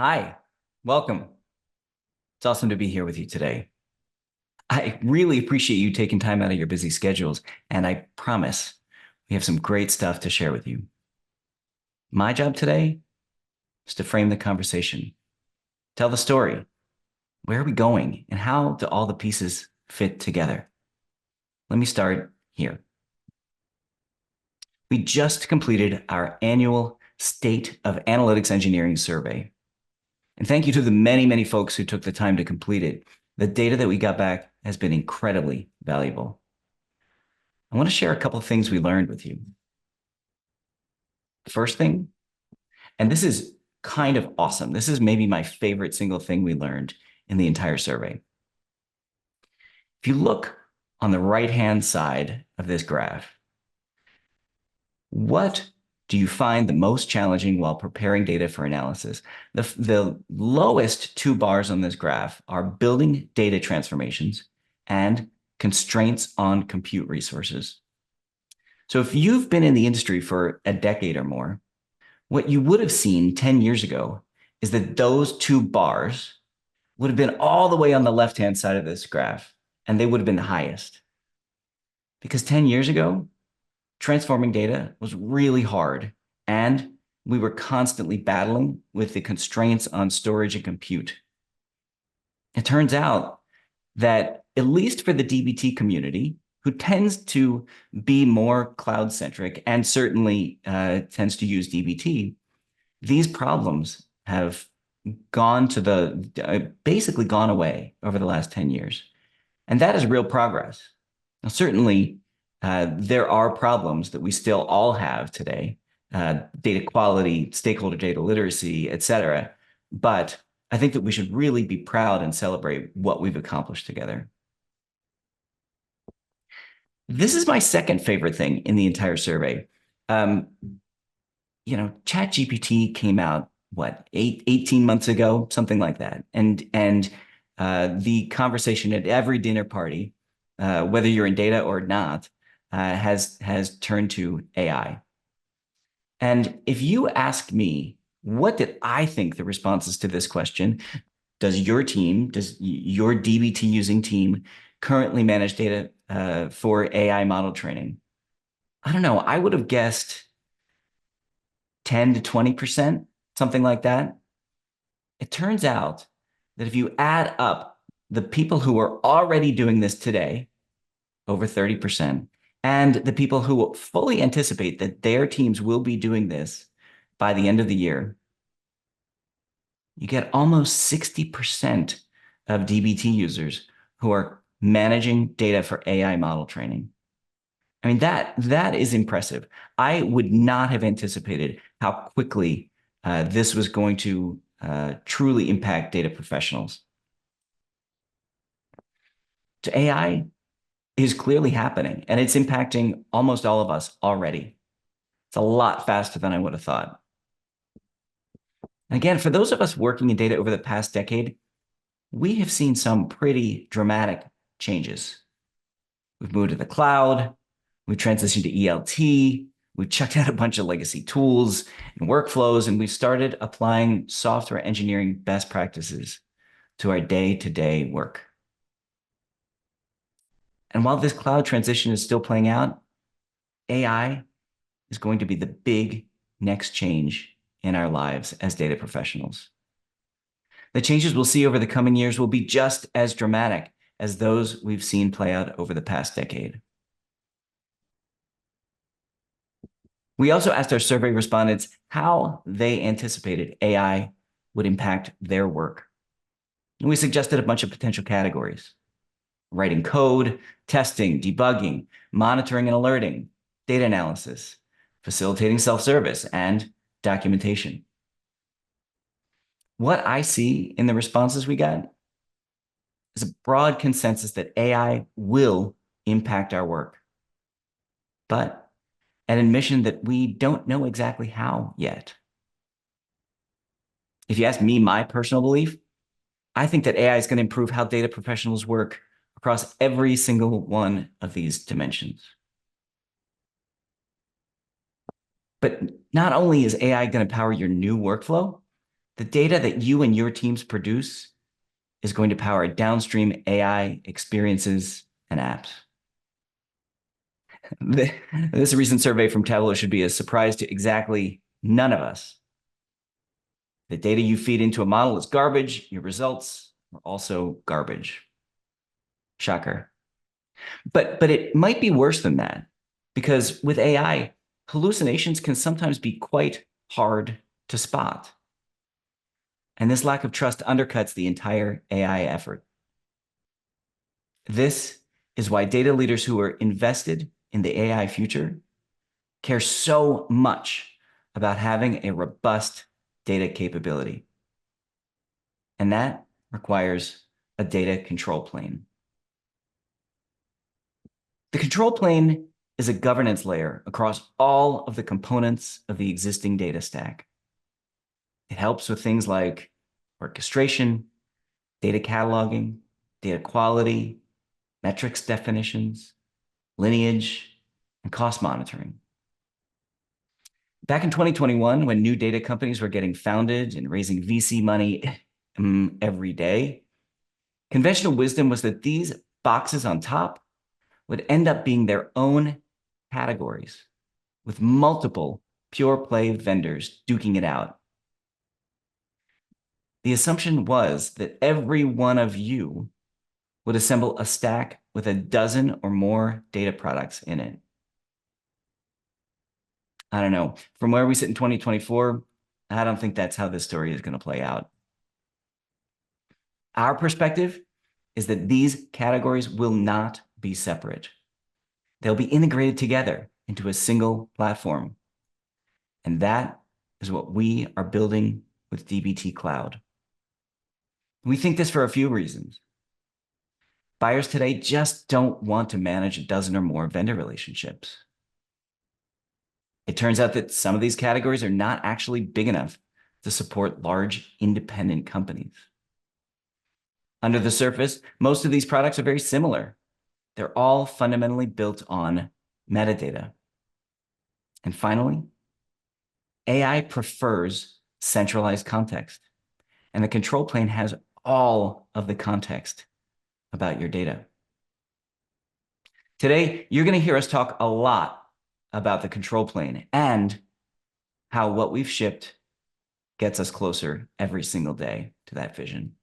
Hi, welcome. It's awesome to be here with you today. I really appreciate you taking time out of your busy schedules, and I promise we have some great stuff to share with you. My job today is to frame the conversation, tell the story. Where are we going, and how do all the pieces fit together? Let me start here. We just completed our annual State of Analytics Engineering survey. And thank you to the many, many folks who took the time to complete it. The data that we got back has been incredibly valuable. I want to share a couple of things we learned with you. First thing, and this is kind of awesome. This is maybe my favorite single thing we learned in the entire survey. If you look on the right-hand side of this graph, what do you find the most challenging while preparing data for analysis? The lowest two bars on this graph are building data transformations and constraints on compute resources. So if you've been in the industry for a decade or more, what you would have seen 10 years ago is that those two bars would have been all the way on the left-hand side of this graph, and they would have been the highest. Because 10 years ago, transforming data was really hard, and we were constantly battling with the constraints on storage and compute. It turns out that, at least for the DBT community, who tends to be more cloud-centric and certainly tends to use DBT, these problems have basically gone away over the last 10 years. And that is real progress. Now, certainly, there are problems that we still all have today, data quality, stakeholder data literacy, et cetera. But I think that we should really be proud and celebrate what we've accomplished together. This is my second favorite thing in the entire survey. ChatGPT came out, 18 months ago, something like that. And the conversation at every dinner party, whether you're in data or not, has turned to AI. And if you ask me, what did I think the responses to this question? Does your DBT using team currently manage data for AI model training? I don't know. I would have guessed 10 to 20%, something like that. It turns out that if you add up the people who are already doing this today, over 30%, and the people who fully anticipate that their teams will be doing this by the end of the year, you get almost 60% of DBT users who are managing data for AI model training. I mean, that is impressive. I would not have anticipated how quickly this was going to truly impact data professionals. So AI is clearly happening, and it's impacting almost all of us already. It's a lot faster than I would have thought. And again, for those of us working in data over the past decade, we have seen some pretty dramatic changes. We've moved to the cloud, we've transitioned to ELT, we've checked out a bunch of legacy tools and workflows, and we've started applying software engineering best practices to our day-to-day work. And while this cloud transition is still playing out, AI is going to be the big next change in our lives as data professionals. The changes we'll see over the coming years will be just as dramatic as those we've seen play out over the past decade. We also asked our survey respondents how they anticipated AI would impact their work. And we suggested a bunch of potential categories: writing code, testing, debugging, monitoring and alerting, data analysis, facilitating self-service, and documentation. What I see in the responses we got is a broad consensus that AI will impact our work, but an admission that we don't know exactly how yet. If you ask me my personal belief, I think that AI is going to improve how data professionals work across every single one of these dimensions. But not only is AI going to power your new workflow, The data that you and your teams produce is going to power downstream AI experiences and apps. This recent survey from Tableau should be a surprise to exactly none of us. The data you feed into a model is garbage. Your results are also garbage. Shocker. But it might be worse than that, because with AI, hallucinations can sometimes be quite hard to spot. And this lack of trust undercuts the entire AI effort. This is why data leaders who are invested in the AI future care so much about having a robust data capability. And that requires a data control plane. The control plane is a governance layer across all of the components of the existing data stack. It helps with things like orchestration, data cataloging, data quality, metrics definitions, lineage, and cost monitoring. Back in 2021, when new data companies were getting founded and raising VC money every day, conventional wisdom was that these boxes on top would end up being their own categories, with multiple pure play vendors duking it out. The assumption was that every one of you would assemble a stack with a dozen or more data products in it. I don't know. From where we sit in 2024, I don't think that's how this story is going to play out. Our perspective is that these categories will not be separate. They'll be integrated together into a single platform. And that is what we are building with dbt Cloud. We think this for a few reasons. Buyers today just don't want to manage a dozen or more vendor relationships. It turns out that some of these categories are not actually big enough to support large independent companies. Under the surface, most of these products are very similar. They're all fundamentally built on metadata. And finally, AI prefers centralized context, and the control plane has all of the context about your data. Today, you're going to hear us talk a lot about the control plane and how what we've shipped gets us closer every single day to that vision.